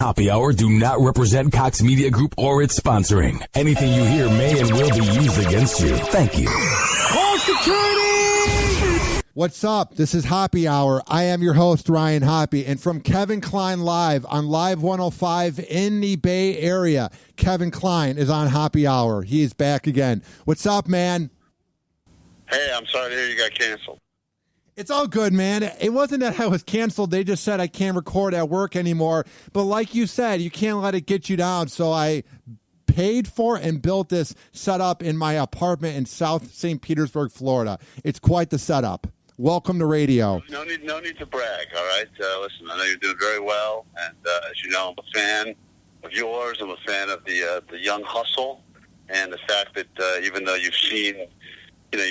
Hoppe Hour do not represent Cox Media Group or its sponsoring. Anything you hear may and will be used against you. Thank you. Call security! What's up? This is Hoppe Hour. I am your host, Ryan Hoppe, and from Kevin Klein Live on Live 105 in the Bay Area, Kevin Klein is on Hoppe Hour. He is back again. What's up, man? Hey, I'm sorry to hear you got canceled. It's all good, man. It wasn't that I was canceled. They just said I can't record at work anymore. But like you said, you can't let it get you down. So I paid for and built this setup in my apartment in South St. Petersburg, Florida. It's quite the setup. Welcome to radio. No need to brag, all right? Listen, I know you're doing very well. And as you know, I'm a fan of yours. I'm a fan of the young hustle and the fact that even though you've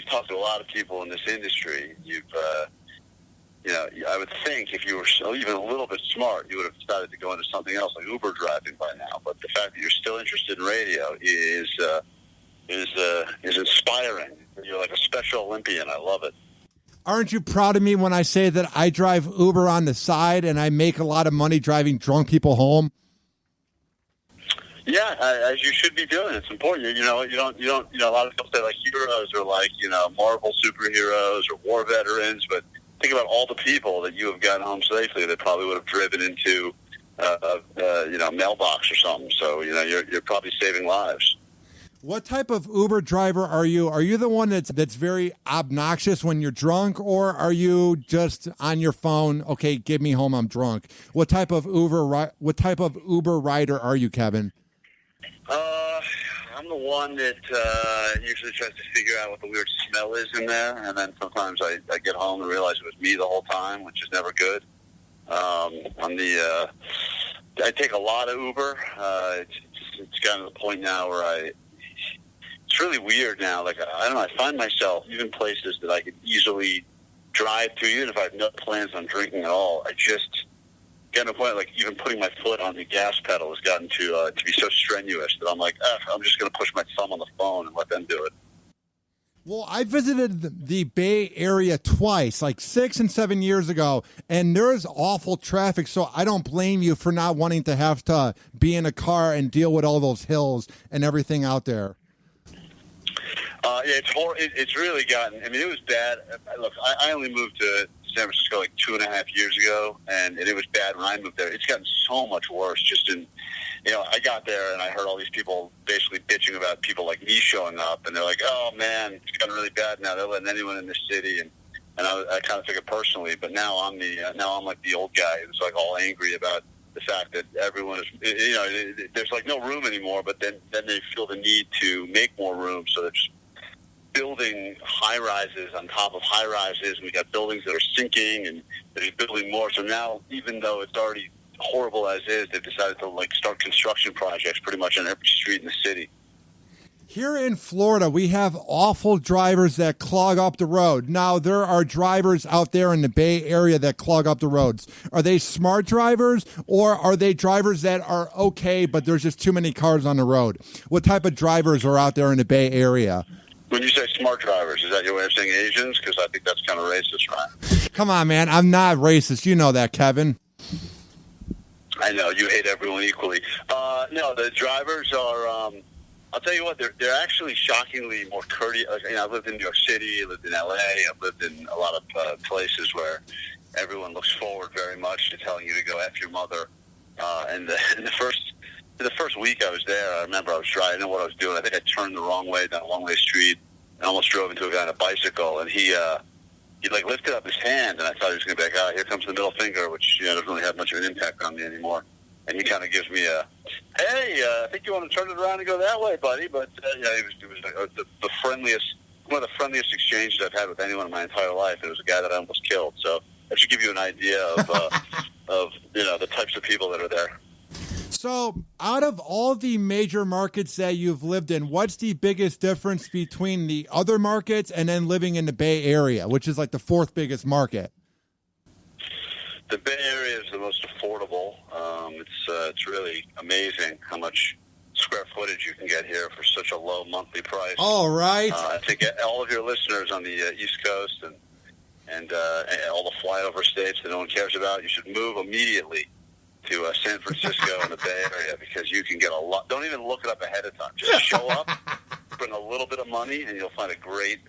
talked to a lot of people in this industry. I would think if you were even a little bit smart, you would have decided to go into something else like Uber driving by now. But the fact that you're still interested in radio is inspiring. You're like a Special Olympian. I love it. Aren't you proud of me when I say that I drive Uber on the side and I make a lot of money driving drunk people home? Yeah, as you should be doing. It's important. You know, a lot of people say like heroes are like, Marvel superheroes or war veterans, but think about all the people that you have gotten home safely that probably would have driven into, mailbox or something. So, you're probably saving lives. What type of Uber driver are you? Are you the one that's very obnoxious when you're drunk, or are you just on your phone? Okay, get me home. I'm drunk. What type of Uber rider are you, Kevin? I'm the one that usually tries to figure out what the weird smell is in there, and then sometimes I get home and realize it was me the whole time, which is never good. I take a lot of Uber. It's gotten to the point now where it's really weird now. Like, I don't know, I find myself, even places that I could easily drive to, even if I have no plans on drinking at all, I just get to a point, like, even putting my foot on the gas pedal has gotten to be so strenuous that I'm like, I'm just going to push my thumb on the phone and let them do it. Well, I visited the Bay Area twice, like 6 and 7 years ago, and there's awful traffic, so I don't blame you for not wanting to have to be in a car and deal with all those hills and everything out there. It's really gotten, it was bad. Look, I only moved to San Francisco like 2.5 years ago, and it was bad when I moved there. It's gotten so much worse. I got there and I heard all these people basically bitching about people like me showing up, and they're like, "Oh man, it's gotten really bad now. They're letting anyone in this city," and I kind of took it personally. But now I'm like the old guy who's like all angry about the fact that everyone is, there's like no room anymore. But then they feel the need to make more room, so they're just building high rises on top of high rises. We got buildings that are sinking, and they're building more. So now, even though it's already horrible as is, they've decided to start construction projects pretty much on every street in the city. Here in Florida, we have awful drivers that clog up the road. Now, there are drivers out there in the Bay Area that clog up the roads. Are they smart drivers, or are they drivers that are okay, but there's just too many cars on the road? What type of drivers are out there in the Bay Area? When you say smart drivers, is that your way of saying Asians? Because I think that's kind of racist, right? Come on, man. I'm not racist. You know that, Kevin. I know. You hate everyone equally. No, the drivers are, I'll tell you what, they're actually shockingly more courteous. I've lived in New York City, I lived in L.A., I've lived in a lot of places where everyone looks forward very much to telling you to go F your mother. And the first week I was there, I remember I was driving, I didn't know what I was doing. I think I turned the wrong way down a one-way street and almost drove into a guy on a bicycle. And he lifted up his hand, and I thought he was going to be like, here comes the middle finger, which doesn't really have much of an impact on me anymore. And he kind of gives me a, hey, I think you want to turn it around and go that way, buddy. But it was the friendliest, one of the friendliest exchanges I've had with anyone in my entire life. It was a guy that I almost killed. So that should give you an idea of the types of people that are there. So, out of all the major markets that you've lived in, what's the biggest difference between the other markets and then living in the Bay Area, which is like the fourth biggest market? The Bay Area is the most affordable. It's really amazing how much square footage you can get here for such a low monthly price. All right. I think all of your listeners on the East Coast and all the flyover states that no one cares about, you should move immediately to San Francisco and the Bay Area because you can get a lot. Don't even look it up ahead of time. Just show up, bring a little bit of money, and you'll find a great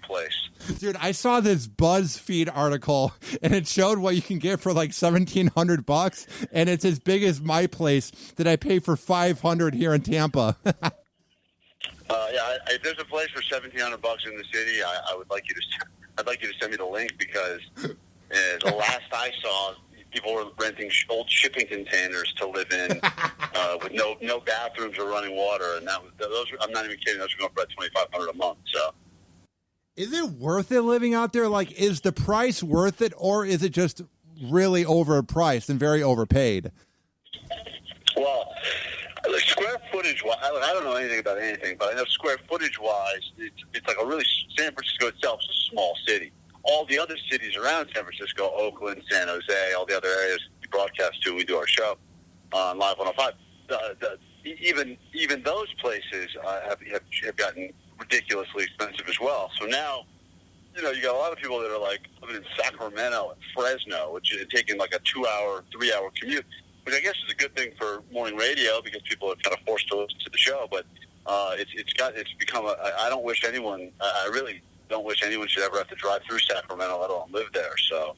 place. Dude, I saw this BuzzFeed article, and it showed what you can get for like $1,700, and it's as big as my place that I pay for $500 here in Tampa. If there's a place for $1,700 in the city, I'd like you to send me the link because the last I saw, people were renting old shipping containers to live in with no bathrooms or running water, and I'm not even kidding. Those are going for about $2,500 a month. So, is it worth it living out there? Like, is the price worth it, or is it just really overpriced and very overpaid? Well, square footage wise, I don't know anything about anything, but I know square footage wise, it's like San Francisco itself is a small city. All the other cities around San Francisco, Oakland, San Jose, all the other areas we broadcast to, we do our show on Live 105. Even those places have gotten ridiculously expensive as well. So now, you got a lot of people that are like living in Sacramento and Fresno, which is taking like a 2-hour, 3-hour commute, which I guess is a good thing for morning radio because people are kind of forced to listen to the show. But it's become I don't wish anyone. I really don't wish anyone should ever have to drive through Sacramento, let alone live there. So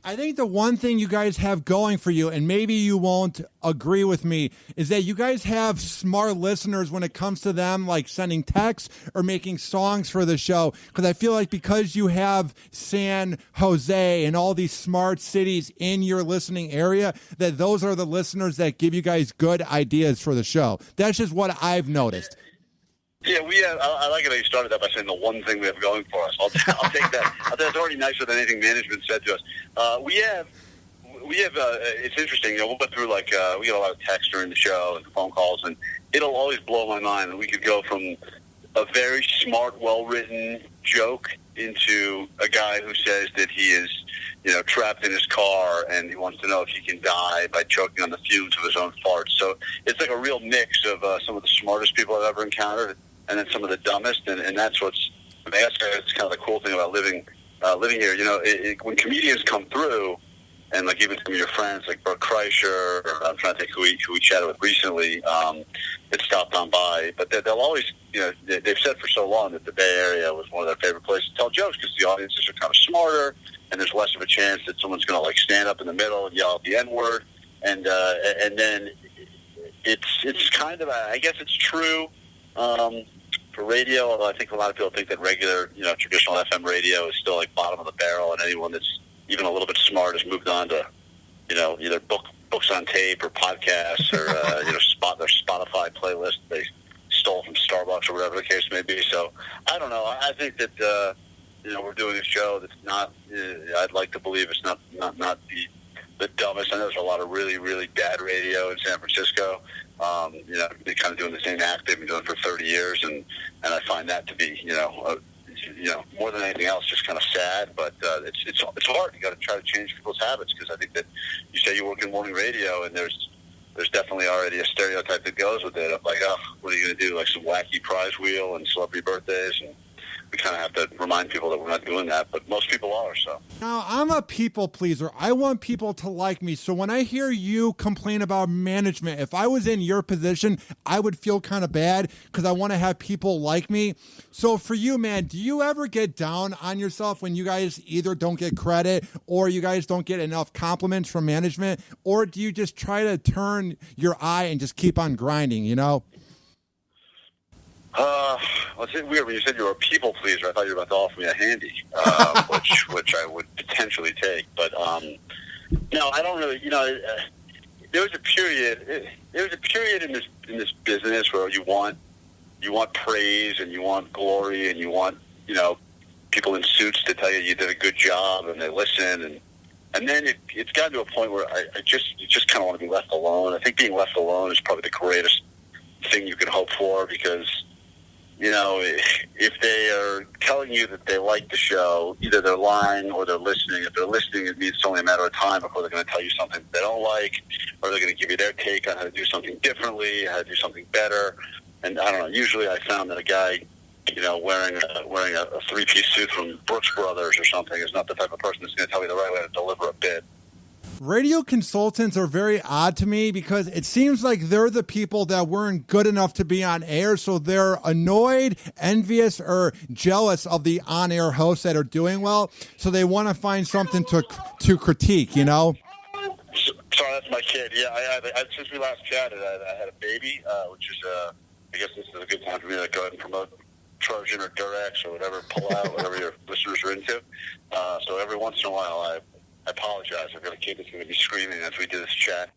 I think the one thing you guys have going for you, and maybe you won't agree with me, is that you guys have smart listeners when it comes to them, like sending texts or making songs for the show. Because I feel like because you have San Jose and all these smart cities in your listening area, that those are the listeners that give you guys good ideas for the show. That's just what I've noticed. Yeah, we have. I like it how you started that by saying the one thing we have going for us. I'll take that. That's already nicer than anything management said to us. We have. It's interesting. We'll go through we get a lot of text during the show and phone calls, and it'll always blow my mind. And we could go from a very smart, well-written joke into a guy who says that he is, trapped in his car and he wants to know if he can die by choking on the fumes of his own farts. So it's like a real mix of some of the smartest people I've ever encountered, and then some of the dumbest, and that's that's kind of the cool thing about living here. When comedians come through, and like even some of your friends, like Bert Kreischer, or I'm trying to think who we chatted with recently, that stopped on by, but they'll always, they've said for so long that the Bay Area was one of their favorite places to tell jokes because the audiences are kind of smarter, and there's less of a chance that someone's going to stand up in the middle and yell out the N-word, and then it's kind of I guess it's true. For radio, although I think a lot of people think that regular, traditional FM radio is still like bottom of the barrel, and anyone that's even a little bit smart has moved on to, either books on tape or podcasts or their Spotify playlist they stole from Starbucks or whatever the case may be. So I don't know. I think that we're doing a show that's not. I'd like to believe it's not the dumbest. I know there's a lot of really, really bad radio in San Francisco. They're kind of doing the same act they've been doing for 30 years, and I find that to be, more than anything else, just kind of sad. But it's hard. You got to try to change people's habits because I think that you say you work in morning radio, and there's definitely already a stereotype that goes with it of like, oh, what are you going to do? Like some wacky prize wheel and celebrity birthdays, and we kind of have to remind people that we're not doing that, but most people are. So now I'm a people pleaser. I want people to like me. So when I hear you complain about management, if I was in your position, I would feel kind of bad because I want to have people like me. So for you, man, do you ever get down on yourself when you guys either don't get credit or you guys don't get enough compliments from management, or do you just try to turn your eye and just keep on grinding, Well, it's weird when you said you were a people pleaser. I thought you were about to offer me a handy, which I would potentially take. But no, I don't really. There was a period. There was a period in this business where you want praise and you want glory and you want people in suits to tell you did a good job and they listen and then it's gotten to a point where you just kind of want to be left alone. I think being left alone is probably the greatest thing you can hope for because. If they are telling you that they like the show, either they're lying or they're listening. If they're listening, it means it's only a matter of time before they're going to tell you something they don't like, or they're going to give you their take on how to do something differently, how to do something better. And I don't know. Usually, I found that a guy, wearing a three-piece suit from Brooks Brothers or something is not the type of person that's going to tell me the right way to deliver a bit. Radio consultants are very odd to me because it seems like they're the people that weren't good enough to be on air, so they're annoyed, envious, or jealous of the on-air hosts that are doing well, so they want to find something to critique, you know? Sorry, that's my kid. Yeah, since we last chatted, I had a baby, which is, I guess this is a good time for me to go ahead and promote Trojan or Durex or whatever, pull out, whatever your listeners are into. So every once in a while, I apologize. I've got a kid that's going to be screaming as we do this chat.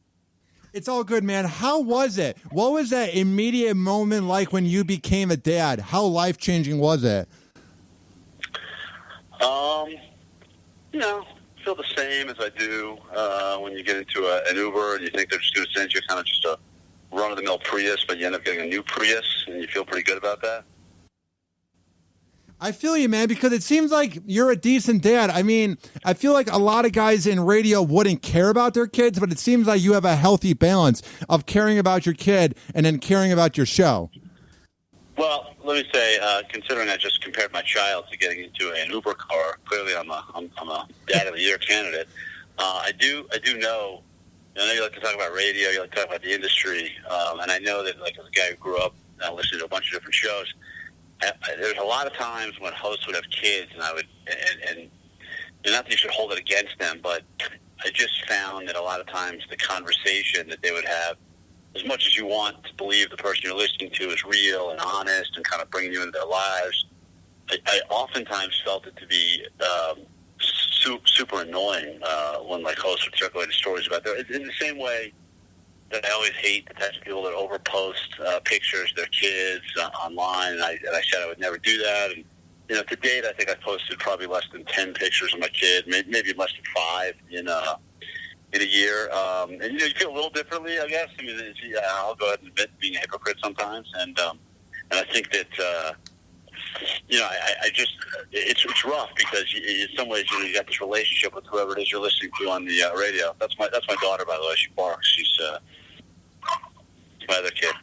It's all good, man. How was it? What was that immediate moment like when you became a dad? How life-changing was it? Feel the same as I do when you get into an Uber and you think they're just going to send you kind of just a run-of-the-mill Prius, but you end up getting a new Prius, and you feel pretty good about that. I feel you, man, because it seems like you're a decent dad. I mean, I feel like a lot of guys in radio wouldn't care about their kids, but it seems like you have a healthy balance of caring about your kid and then caring about your show. Well, let me say, considering I just compared my child to getting into an Uber car, clearly I'm a Dad of the Year candidate. I do know. I know you like to talk about radio, you like to talk about the industry, and I know that, like, as a guy who grew up listening to a bunch of different shows, there's a lot of times when hosts would have kids, and I would, and not that you should hold it against them, but I just found that a lot of times the conversation that they would have, as much as you want to believe the person you're listening to is real and honest and kind of bringing you into their lives, I oftentimes felt it to be super annoying when, like, hosts would circulate stories about that. In the same way that I always hate the types of people that overpost pictures of their kids online, and I said I would never do that. And, to date, I think I posted probably less than 10 pictures of my kid, maybe less than 5 in a year. And, you feel a little differently, I guess. I mean, I'll go ahead and admit being a hypocrite sometimes. And I think that, I just, it's rough because in some ways, you got this relationship with whoever it is you're listening to on the radio. That's my daughter, by the way. She barks. She's my other kid.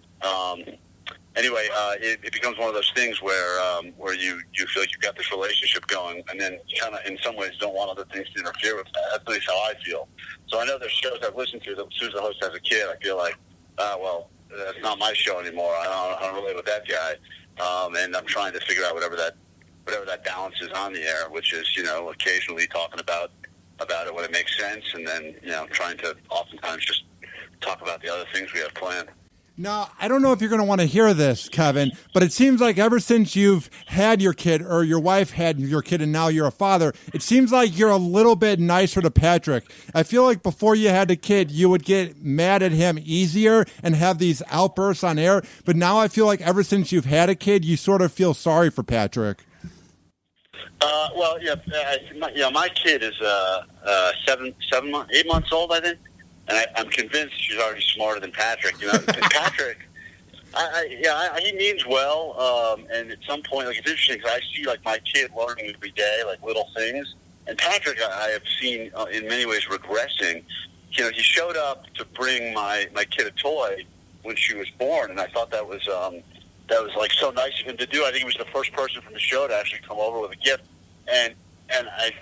Anyway, it becomes one of those things where you feel like you've got this relationship going, and then you kind of, in some ways, don't want other things to interfere with that. That's at least how I feel. So I know there's shows I've listened to that as soon as the host has a kid, I feel like, well, that's not my show anymore. I don't relate with that guy. And I'm trying to figure out whatever that balance is on the air, which is, occasionally talking about it when it makes sense, and then, trying to oftentimes just talk about the other things we have planned. Now, I don't know if you're going to want to hear this, Kevin, but it seems like ever since you've had your kid, or your wife had your kid, and now you're a father, it seems like you're a little bit nicer to Patrick. I feel like before you had the kid, you would get mad at him easier and have these outbursts on air, but now I feel like ever since you've had a kid, you sort of feel sorry for Patrick. Well, yeah, my kid is 8 months old, I think. And I'm convinced she's already smarter than Patrick. Patrick, he means well. And at some point, like, it's interesting because I see, like, my kid learning every day, like, little things. And Patrick, I have seen in many ways regressing. He showed up to bring my kid a toy when she was born, and I thought that was like so nice of him to do. I think he was the first person from the show to actually come over with a gift. And I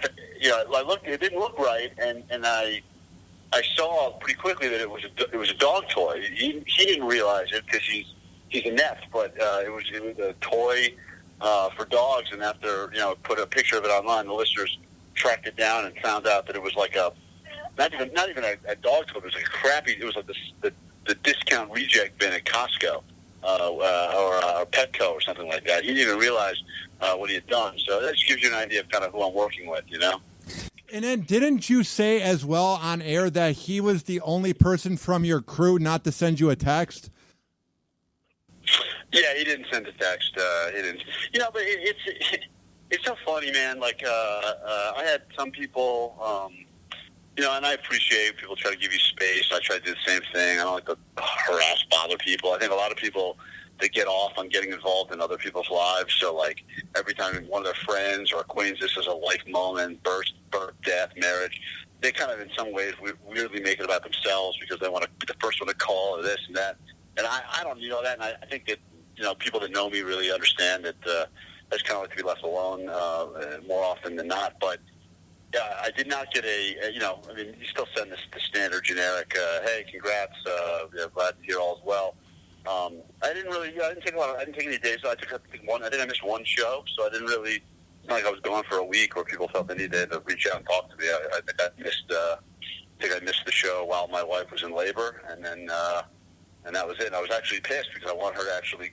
looked, it didn't look right, and I saw pretty quickly that it was a dog toy. He didn't realize it because he's a Neff, but it was a toy for dogs. And after put a picture of it online, the listeners tracked it down and found out that it was like not even a dog toy. It was like a crappy. It was like the discount reject bin at Costco or Petco or something like that. He didn't even realize what he had done. So that just gives you an idea of kind of who I'm working with, And then didn't you say as well on air that he was the only person from your crew not to send you a text? Yeah, he didn't send a text. He didn't. But it's so funny, man. Like, I had some people, and I appreciate people try to give you space. I try to do the same thing. I don't like to harass, bother people. I think a lot of people, they get off on getting involved in other people's lives. So, like, every time one of their friends or acquaintances has a life moment, birth, death, marriage, they kind of, in some ways, weirdly make it about themselves because they want to be the first one to call or this and that. And I don't that. And I think that, people that know me really understand that I just kind of like to be left alone more often than not. But Yeah, I did not get I mean, you still send the standard generic, hey, congrats, glad to hear all is well. I didn't take any days. I think I missed one show, so I didn't really, it's not like I was gone for a week where people felt they needed to reach out and talk to me. I think I missed the show while my wife was in labor, and then, and that was it. And I was actually pissed because I wanted her to actually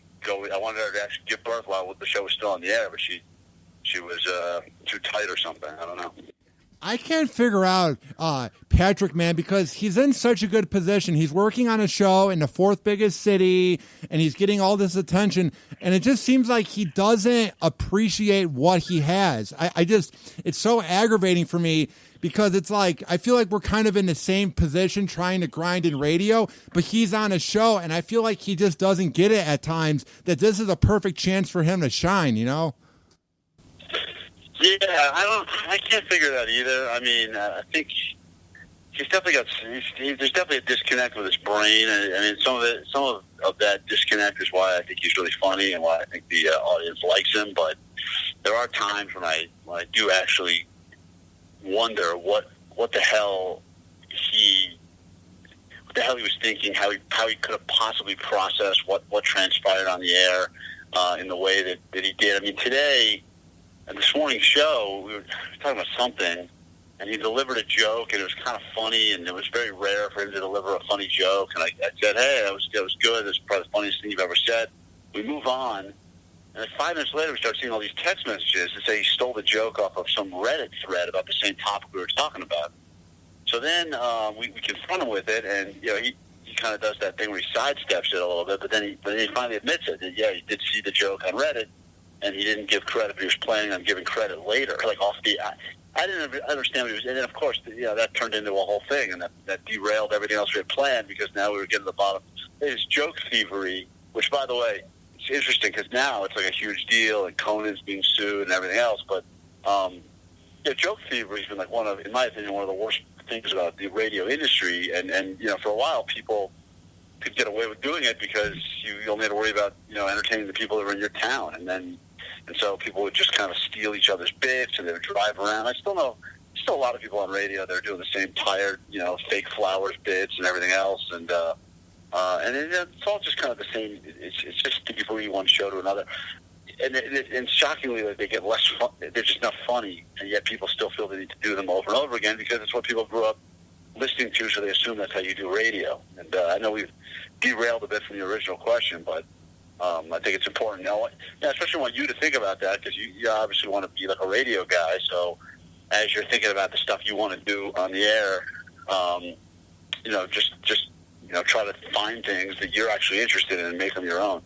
give birth while the show was still on the air, but she was too tight or something. I don't know. I can't figure out Patrick, man, because he's in such a good position. He's working on a show in the fourth biggest city, and he's getting all this attention, and it just seems like he doesn't appreciate what he has. It's so aggravating for me because it's like, I feel like we're kind of in the same position trying to grind in radio, but he's on a show, and I feel like he just doesn't get it at times that this is a perfect chance for him to shine, you know? Yeah, I can't figure that either. I mean, I think there's definitely a disconnect with his brain. I mean, some of that disconnect is why I think he's really funny and why I think the audience likes him. But there are times when I do actually wonder what the hell he was thinking, how he could have possibly processed what transpired on the air in the way that he did. I mean, today. And this morning's show, we were talking about something, and he delivered a joke, and it was kind of funny, and it was very rare for him to deliver a funny joke. And I said, hey, that was good. That's probably the funniest thing you've ever said. We move on, and then 5 minutes later, we start seeing all these text messages that say he stole the joke off of some Reddit thread about the same topic we were talking about. So then we confront him with it, and he kind of does that thing where he sidesteps it a little bit, but then he finally admits it. That, he did see the joke on Reddit, and he didn't give credit, but he was planning on giving credit later. Like I didn't understand what he was, and then of course, that turned into a whole thing, and that derailed everything else we had planned because now we were getting to the bottom. It's joke thievery, which, by the way, it's interesting because now it's like a huge deal, and Conan's being sued and everything else. But joke thievery has been like in my opinion, one of the worst things about the radio industry, and for a while people could get away with doing it because you only had to worry about entertaining the people that were in your town, and so people would just kind of steal each other's bits, and they would drive around. I still know a lot of people on radio that are doing the same tired, fake flowers bits and everything else, and it's all just kind of the same. It's just people from one show to another, and shockingly, they get less fun. They're just not funny, and yet people still feel the need to do them over and over again because it's what people grew up listening to, so they assume that's how you do radio. And I know we've derailed a bit from the original question, but I think it's important. Especially want you to think about that because you obviously want to be like a radio guy. So as you're thinking about the stuff you want to do on the air, just try to find things that you're actually interested in and make them your own.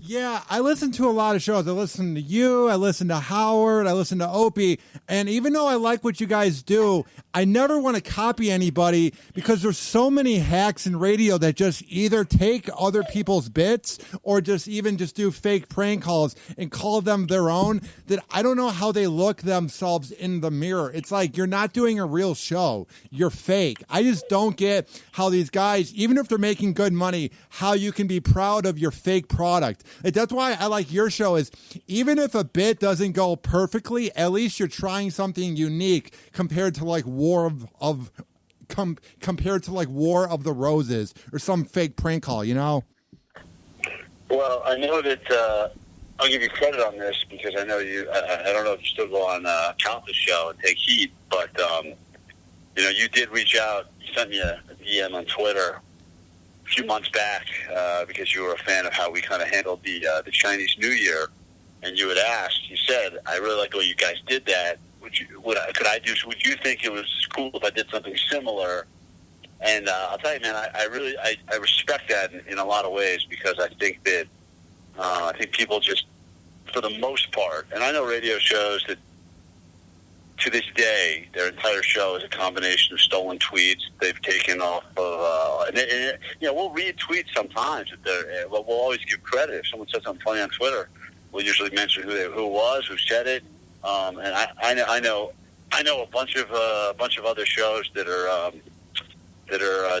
Yeah, I listen to a lot of shows. I listen to you, I listen to Howard, I listen to Opie, and even though I like what you guys do, I never want to copy anybody because there's so many hacks in radio that just either take other people's bits or just do fake prank calls and call them their own that I don't know how they look themselves in the mirror. It's like you're not doing a real show. You're fake. I just don't get how these guys, even if they're making good money, how you can be proud of your fake product. That's why I like your show is even if a bit doesn't go perfectly, at least you're trying something unique compared to like War of the Roses or some fake prank call, Well, I know that I'll give you credit on this because I know you. I don't know if you still go on count the show and take heat, but you did reach out. You sent me a DM on Twitter a few months back because you were a fan of how we kind of handled the Chinese New Year, and you had asked. You said, "I really like the way you guys did that. Would you think it was cool if I did something similar?" And I'll tell you, man, I respect that in a lot of ways because I think that I think people just, for the most part, and I know radio shows that to this day, their entire show is a combination of stolen tweets they've taken off of, we'll read tweets sometimes. We'll always give credit. If someone says something funny on Twitter, we'll usually mention who it was, who said it. And I know a bunch of other shows that are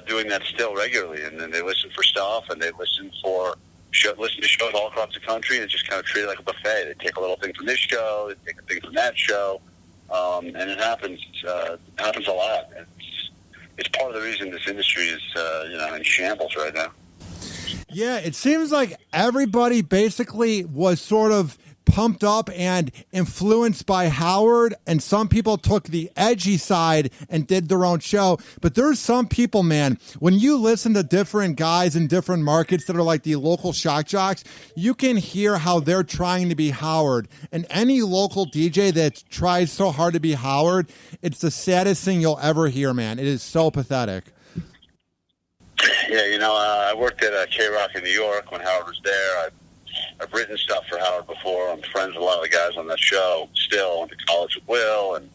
doing that still regularly, and then they listen for stuff, and they listen to shows all across the country, and just kind of treat it like a buffet. They take a little thing from this show, they take a thing from that show. And it happens a lot. It's part of the reason this industry is in shambles right now. Yeah, it seems like everybody basically was sort of pumped up and influenced by Howard, and some people took the edgy side and did their own show. But there's some people, man, when you listen to different guys in different markets that are like the local shock jocks, you can hear how they're trying to be Howard. And any local DJ that tries so hard to be Howard, it's the saddest thing you'll ever hear, man. It is so pathetic. Yeah, I worked at K-Rock in New York when Howard was there. I've written stuff for Howard before. I'm friends with a lot of the guys on that show still. I went to college with Will, and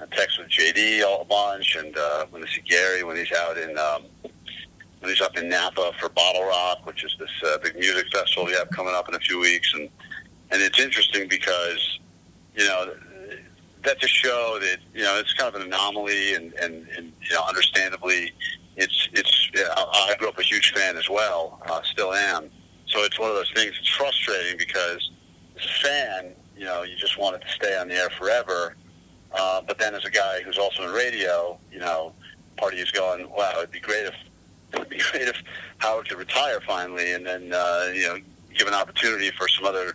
I text with JD a bunch. And when I see Gary, when he's out when he's up in Napa for Bottle Rock, which is this big music festival we have coming up in a few weeks. And it's interesting because, that's a show that, it's kind of an anomaly and understandably, I grew up a huge fan as well, still am. So it's one of those things. It's frustrating because as a fan, you just want it to stay on the air forever. But then as a guy who's also in radio, part of you is going, wow, it'd be great if Howard could retire finally, and then give an opportunity for some other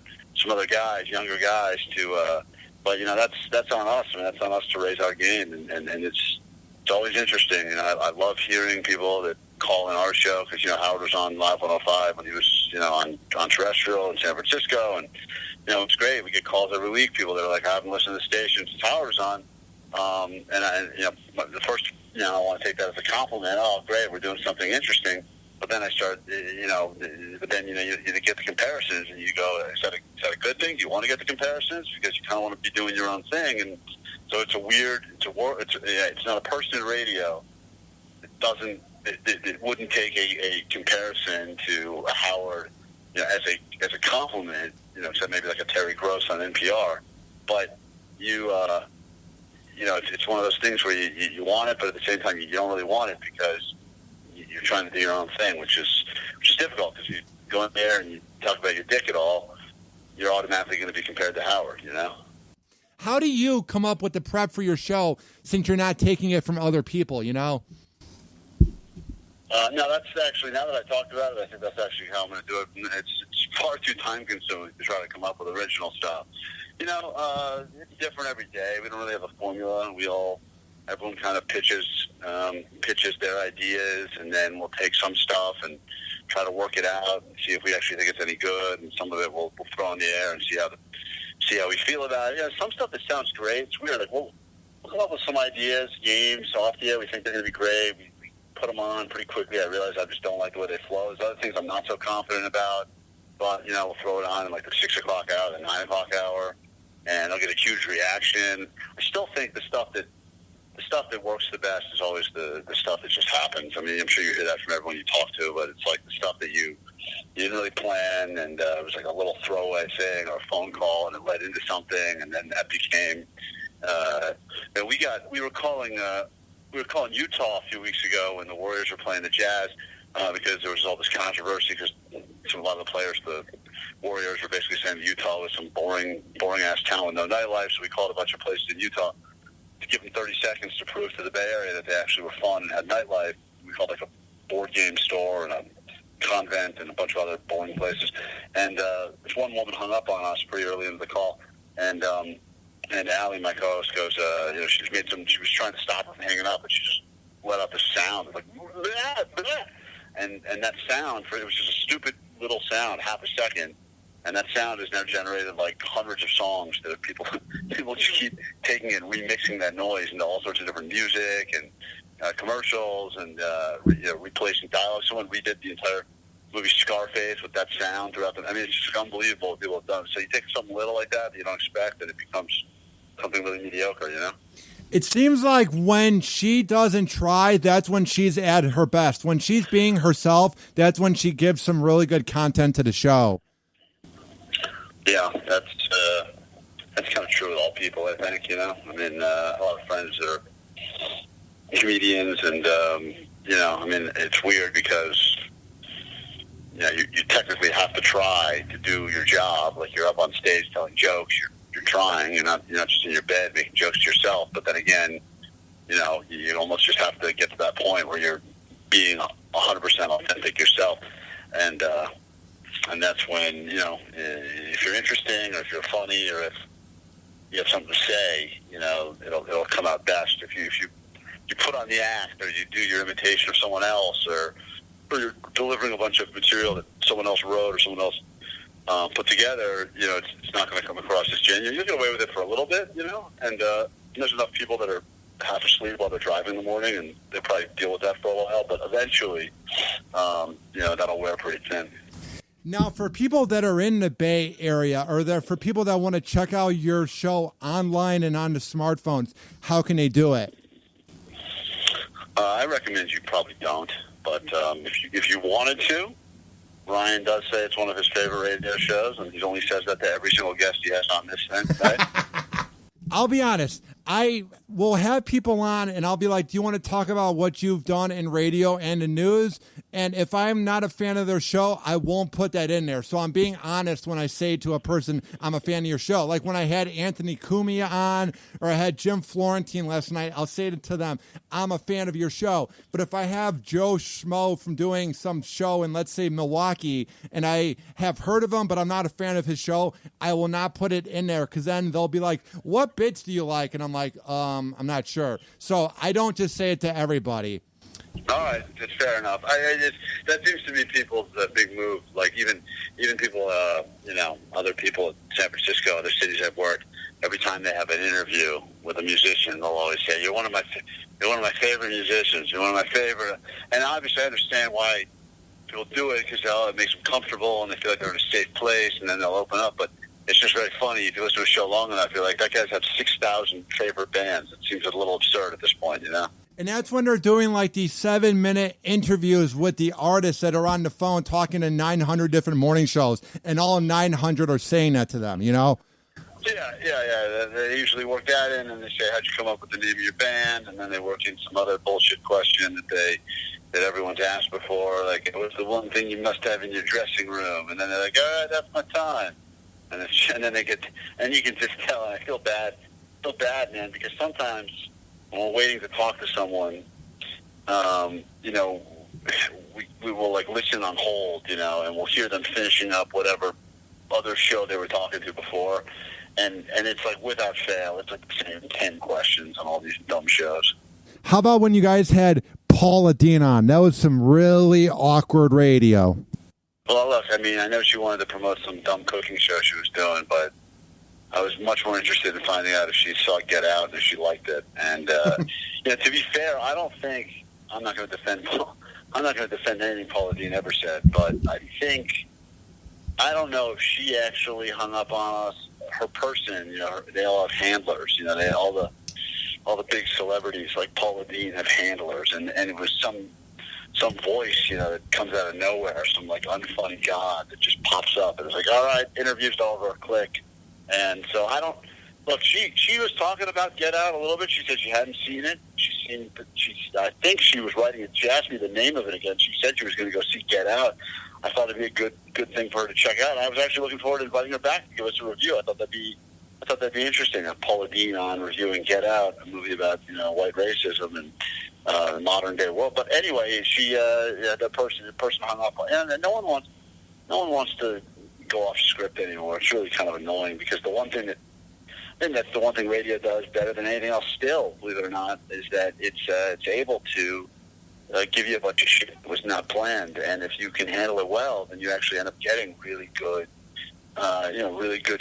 guys, younger guys to. But that's on us. I mean, that's on us to raise our game, and it's always interesting. I love hearing people that call in our show because Howard was on Live 105 when he was on terrestrial in San Francisco, and it's great. We get calls every week. People that are like, I haven't listened to the station since Howard was on, the first I want to take that as a compliment. Oh, great, we're doing something interesting. But then I start, but then you get the comparisons, and you go, is that a good thing? Do you want to get the comparisons because you kind of want to be doing your own thing? And so it's not a person in radio. It wouldn't take a comparison to a Howard, as a compliment, except maybe like a Terry Gross on NPR. But it's one of those things where you want it, but at the same time you don't really want it because you're trying to do your own thing, which is difficult because you go in there and you talk about your dick at all, you're automatically going to be compared to Howard, How do you come up with the prep for your show since you're not taking it from other people, No, that's actually, now that I talked about it, I think that's actually how I'm going to do it. It's far too time-consuming to try to come up with original stuff. It's different every day. We don't really have a formula. Everyone kind of pitches their ideas, and then we'll take some stuff and try to work it out and see if we actually think it's any good, and some of it we'll throw in the air and see how we feel about it. Some stuff that sounds great. It's weird. Like, we'll come up with some ideas, games off the air. We think they're going to be great. We put them on pretty quickly. I realize I just don't like the way they flow. There's other things I'm not so confident about, but, we'll throw it on in like the 6 o'clock hour, the 9 o'clock hour, and I'll get a huge reaction. I still think the stuff that works the best is always the stuff that just happens. I mean, I'm sure you hear that from everyone you talk to, but it's like the stuff that you didn't really plan, and it was like a little throwaway thing or a phone call, and it led into something, and then that became. And we were calling Utah a few weeks ago when the Warriors were playing the Jazz because there was all this controversy because a lot of the players, the Warriors, were basically saying that Utah was some boring ass town with no nightlife. So we called a bunch of places in Utah to give them 30 seconds to prove to the Bay Area that they actually were fun and had nightlife. We called like a board game store and a convent and a bunch of other boring places. And this one woman hung up on us pretty early into the call. And Allie, my co-host, goes, she was trying to stop her from hanging up, but she just let out this sound. It was like, blah, blah. And that sound, it was just a stupid little sound, half a second. And that sound has now generated like hundreds of songs that people just keep taking it and remixing that noise into all sorts of different music and commercials and replacing dialogue. Someone redid the entire movie Scarface with that sound throughout I mean, it's just unbelievable what people have done. So you take something little like that you don't expect, and it becomes something really mediocre, It seems like when she doesn't try, that's when she's at her best. When she's being herself, that's when she gives some really good content to the show. Yeah, that's kind of true with all people, I think, I mean, a lot of friends that are comedians, and, I mean, it's weird because, you technically have to try to do your job. Like, you're up on stage telling jokes, you're you're trying. You're not just in your bed making jokes to yourself. But then again, you almost just have to get to that point where you're being 100% authentic yourself, and that's when if you're interesting or if you're funny or if you have something to say, it'll come out best. If you put on the act, or you do your imitation of someone else, or you're delivering a bunch of material that someone else wrote or someone else put together, it's not going to come across as genuine. You'll get away with it for a little bit, and there's enough people that are half asleep while they're driving in the morning, and they'll probably deal with that for a while, but eventually, that'll wear pretty thin. Now, for people that are in the Bay Area, or for people that want to check out your show online and on the smartphones, how can they do it? I recommend you probably don't, but if you wanted to, Ryan does say it's one of his favorite radio shows, and he only says that to every single guest he has on this thing, right? I'll be honest. I will have people on, and I'll be like, do you want to talk about what you've done in radio and the news? And if I'm not a fan of their show, I won't put that in there. So I'm being honest when I say to a person, I'm a fan of your show. Like when I had Anthony Cumia on, or I had Jim Florentine last night, I'll say to them, I'm a fan of your show. But if I have Joe Schmo from doing some show in, let's say, Milwaukee, and I have heard of him, but I'm not a fan of his show, I will not put it in there, because then they'll be like, what bits do you like? And I'm like, I'm not sure. So I don't just say it to everybody. All right, that's fair enough. That seems to be people's big move. Like even people, other people in San Francisco, other cities I've worked. Every time they have an interview with a musician, they'll always say, "You're one of my favorite musicians. You're one of my favorite." And obviously, I understand why people do it, because it makes them comfortable and they feel like they're in a safe place, and then they'll open up. But it's just very funny. If you listen to a show long enough, you're like, that guy's had 6,000 favorite bands. It seems a little absurd at this point, And that's when they're doing like these 7-minute interviews with the artists that are on the phone talking to 900 different morning shows, and all 900 are saying that to them, Yeah. They usually work that in, and they say, how'd you come up with the name of your band? And then they work in some other bullshit question that everyone's asked before, like, what's the one thing you must have in your dressing room? And then they're like, all right, that's my time. And then they get, and you can just tell, and I feel bad, man, because sometimes when we're waiting to talk to someone, we will like listen on hold, and we'll hear them finishing up whatever other show they were talking to before, and it's like without fail, it's like the same 10 questions on all these dumb shows. How about when you guys had Paula Dean on? That was some really awkward radio. Well, look, I mean, I know she wanted to promote some dumb cooking show she was doing, but I was much more interested in finding out if she saw Get Out and if she liked it. And to be fair, I'm not going to defend anything Paula Dean ever said, but I don't know if she actually hung up on us. Her person, they all have handlers. They all the big celebrities like Paula Dean have handlers, and it was some voice, that comes out of nowhere, some like unfunny god that just pops up, and it's like, all right, interview's over, click. And so she was talking about Get Out a little bit. She said she hadn't seen it. I think she was writing it. She asked me the name of it again. She said she was going to go see Get Out. I thought it'd be a good thing for her to check out. And I was actually looking forward to inviting her back to give us a review. I thought that'd be interesting. Paula Dean on reviewing Get Out, a movie about white racism and the modern day world. But anyway, the person hung up, and no one wants to go off script anymore. It's really kind of annoying, because that's the one thing radio does better than anything else still, believe it or not, is that it's able to give you a bunch of shit that was not planned, and if you can handle it well, then you actually end up getting really good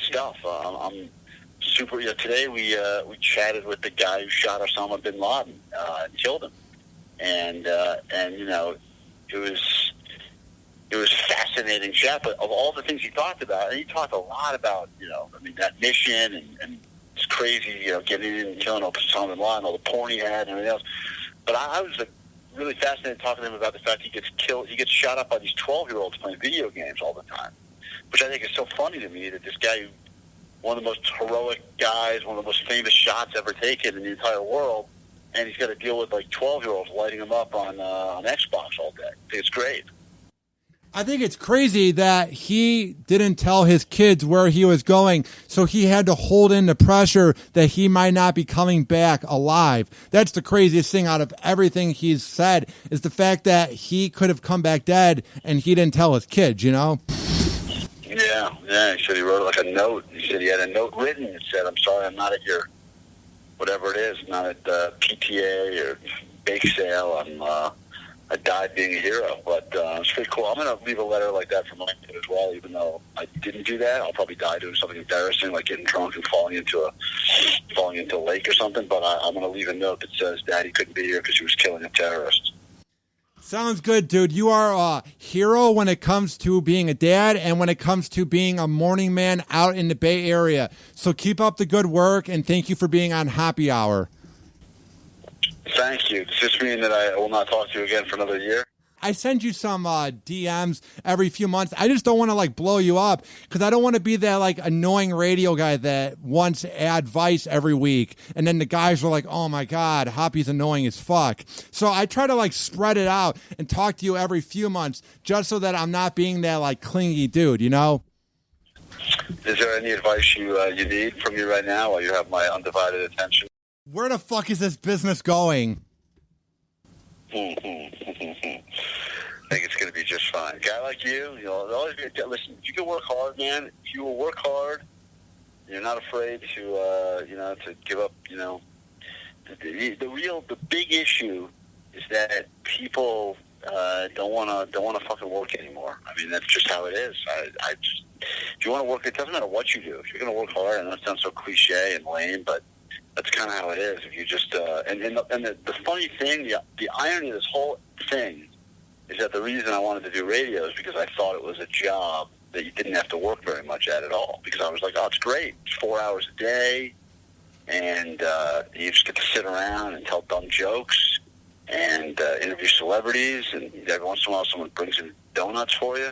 stuff. I'm super. Today we chatted with the guy who shot Osama bin Laden and killed him, and it was a fascinating chat. But of all the things he talked about, and he talked a lot about that mission and it's crazy, getting in and killing Osama bin Laden, all the porn he had and everything else. But I was really fascinated talking to him about the fact he gets shot up by these 12-year-olds playing video games all the time, which I think is so funny to me, that this guy, one of the most heroic guys, one of the most famous shots ever taken in the entire world, and he's got to deal with like 12-year-olds lighting him up on Xbox all day. I think it's great. I think it's crazy that he didn't tell his kids where he was going, so he had to hold in the pressure that he might not be coming back alive. That's the craziest thing out of everything he's said, is the fact that he could have come back dead and he didn't tell his kids, you know? Yeah. He said he wrote like a note. He said he had a note written that said, "I'm sorry, I'm not at your, whatever it is, not at PTA or bake sale. I died being a hero." But it's pretty cool. I'm going to leave a letter like that for my kid as well, even though I didn't do that. I'll probably die doing something embarrassing, like getting drunk and falling into a lake or something. But I'm going to leave a note that says Daddy couldn't be here because he was killing a terrorist. Sounds good, dude. You are a hero when it comes to being a dad and when it comes to being a morning man out in the Bay Area. So keep up the good work, and thank you for being on Hoppe Hour. Thank you. Does this mean that I will not talk to you again for another year? I send you some DMs every few months. I just don't want to like blow you up because I don't want to be that like annoying radio guy that wants advice every week. And then the guys were like, "Oh my God, Hoppe's annoying as fuck." So I try to like spread it out and talk to you every few months just so that I'm not being that like clingy dude, you know? Is there any advice you need from me right now while you have my undivided attention? Where the fuck is this business going? I think it's going to be just fine. A guy like you, there'll always be listen, if you can work hard, man, if you will work hard, you're not afraid to, to give up, the big issue is that people don't want to fucking work anymore. I mean, that's just how it is. If you want to work, it doesn't matter what you do. If you're going to work hard, and that sounds so cliche and lame, but that's kind of how it is. If you just, and the funny thing, the irony of this whole thing is that the reason I wanted to do radio is because I thought it was a job that you didn't have to work very much at all. Because I was like, oh, it's great. It's 4 hours a day, and you just get to sit around and tell dumb jokes and interview celebrities, and every once in a while someone brings in donuts for you.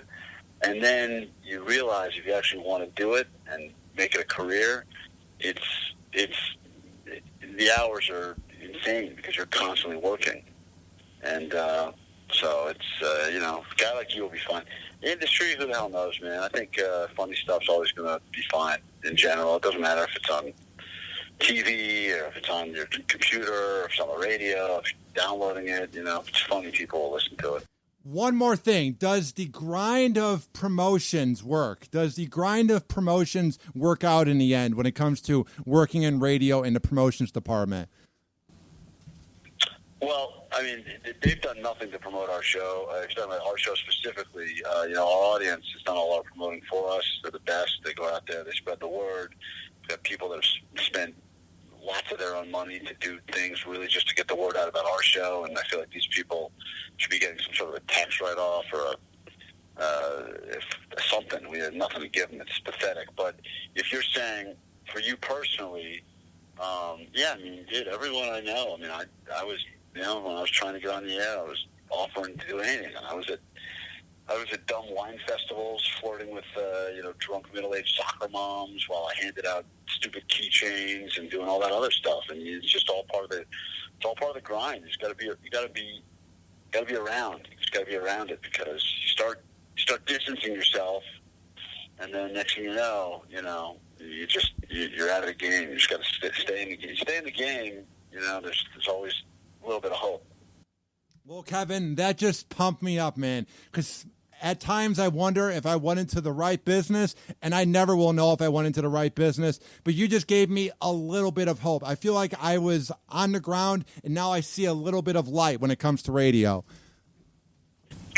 And then you realize if you actually want to do it and make it a career, it's the hours are insane because you're constantly working. And so it's, a guy like you will be fine. The industry, who the hell knows, man? I think funny stuff's always going to be fine in general. It doesn't matter if it's on TV or if it's on your computer or if it's on the radio, if you're downloading it, if it's funny, people will listen to it. One more thing. Does the grind of promotions work? Does the grind of promotions work out in the end when it comes to working in radio in the promotions department? Well, I mean, they've done nothing to promote our show. If you're talking about our show specifically, our audience has done all our promoting for us. They're the best. They go out there. They spread the word. We've got people that have spent lots of their own money to do things really just to get the word out about our show, and I feel like these people should be getting some sort of a tax write-off or something. We have nothing to give them. It's pathetic. But if you're saying, for you personally, dude, everyone I know, I was, when I was trying to get on the air, I was offering to do anything. I was at dumb wine festivals, flirting with drunk middle-aged soccer moms while I handed out stupid keychains and doing all that other stuff. And it's just all part of the grind. You got to be around. You just got to be around it because you start distancing yourself, and then next thing you know, you're out of the game. You just got to stay in the game. Stay in the game. There's always a little bit of hope. Well, Kevin, that just pumped me up, man, because at times I wonder if I went into the right business, and I never will know if I went into the right business, but you just gave me a little bit of hope. I feel like I was on the ground, and now I see a little bit of light when it comes to radio.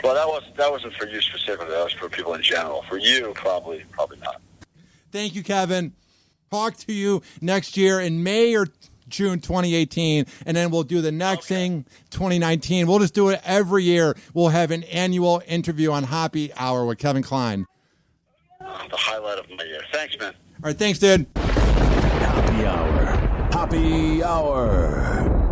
Well, that wasn't for you specifically. That was for people in general. For you, probably not. Thank you, Kevin. Talk to you next year in May or June 2018, and then we'll do the next thing, 2019. We'll just do it every year. We'll have an annual interview on Hoppe Hour with Kevin Klein. The highlight of my year. Thanks, man. All right, thanks, dude. Hoppe Hour. Hoppe Hour.